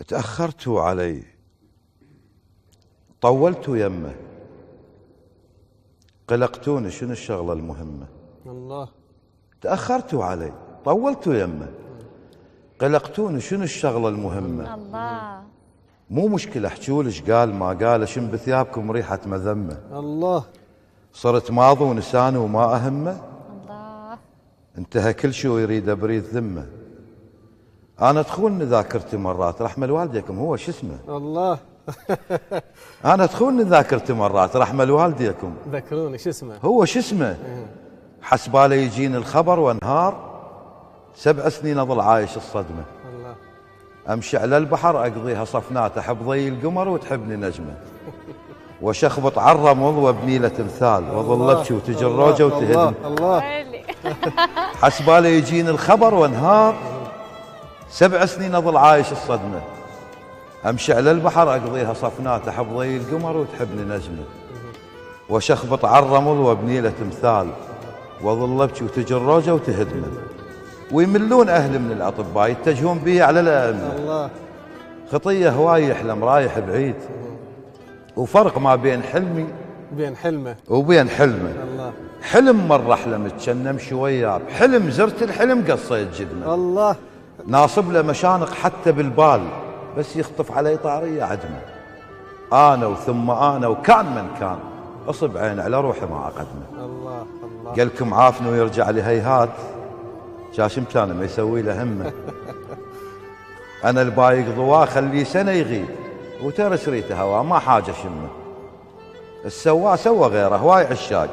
تأخرتوا علي، طولتوا يمه، قلقتوني شنو الشغلة المهمة. الله. تأخرتوا علي، طولتوا يمه، قلقتوني شنو الشغلة المهمة. الله. مو مشكلة احجول ايش قال ما قال، اشم بثيابكم ريحة مذمة. الله. صرت ماضي ونساني وما أهمه. الله. انتهى كل شيء ويريد بريد ذمة. أنا تخونني ذاكرتي مرات، رحمة والديكم هو شو اسمه. الله. أنا تخونني ذاكرتي مرات، رحمة والديكم ذكروني شو اسمه. هو شو اسمه. حسباله يجيني الخبر وانهار، 7 سنين أظل عايش الصدمة. الله. أمشي على البحر أقضيها صفنات، أحب ضي القمر وتحبني نجمة، وشخبط عالرمض وابني له تمثال، وظل ابكي وتجي الروجة وتهدم. الله. حسباله يجيني الخبر وانهار، 7 سنين أظل عايش الصدمة. أمشي على البحر أقضيها صفنات، أحب ضي القمر وتحبني نجمة، وشخبط عالرمض وابني له تمثال، وظل ابكي وتجي الروجة وتهدمه. ويملون أهل من الأطباء يتجهون بي على الأئمة. الله. خطية هواي يحلم رايح بعيد، وفرق ما بين حلمي بين حلمه وبين حلمه. الله. حلم مرة حلمت كان نمشي وياه، بحلم زرت الحلم قصيت جدمه. الله. ناصب له مشانق حتى بالبال، بس يخطف علي طارية عدمه. أنا وثم أنا وكان من كان، أصب عين على روحي ما أقدمه. الله. الله. قالكم عافني ويرجع لي هيهات، شاشم كان ما يسوي له همه. أنا البايق ضواه خليه سنة يغيب، وترى ريته هوا ما حاجة شمه. السوا سوى غيره، هواي عشاق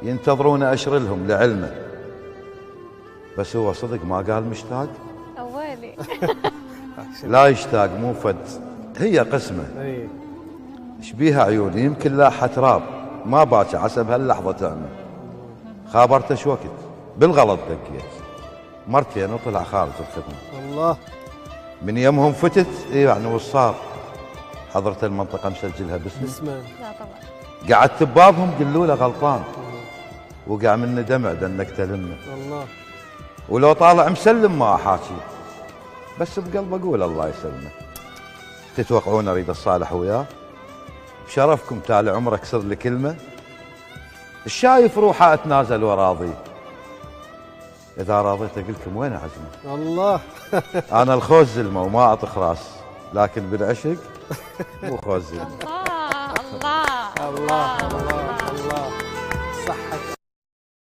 ينتظرون أشر لهم لعلمه، بس هو صدق ما قال مشتاق. أولي. لا يشتاق مو فد، هي قسمه. اي. ايش بيها عيوني يمكن لاحة تراب، ما باكي عسى بهاللحظة تعمل. خابرته شو وقت بالغلط دقيت، مرتين وطلع خارج الخدمة. الله. من يمهم فتت يعني وصار، حضرة المنطقة مسجلها باسمي. بسمه. لا طبعا. قعدت ببابهم قالوا له غلطان، وقع مني دمع دنك تلمه. الله. ولو طالع مسلم ما احاكي، بس بقلب اقول الله يسلمه. تتوقعون اريد الصالح وياه؟ بشرفكم تالي عمره اكسر لي كلمه، الشايف روحه اتنازل وراضي، اذا راضيت اقول لكم وين عزمه. الله. انا الخوز زلمه وما اطخ راس، لكن بالعشق مو خوز زلمه. الله الله الله. الله.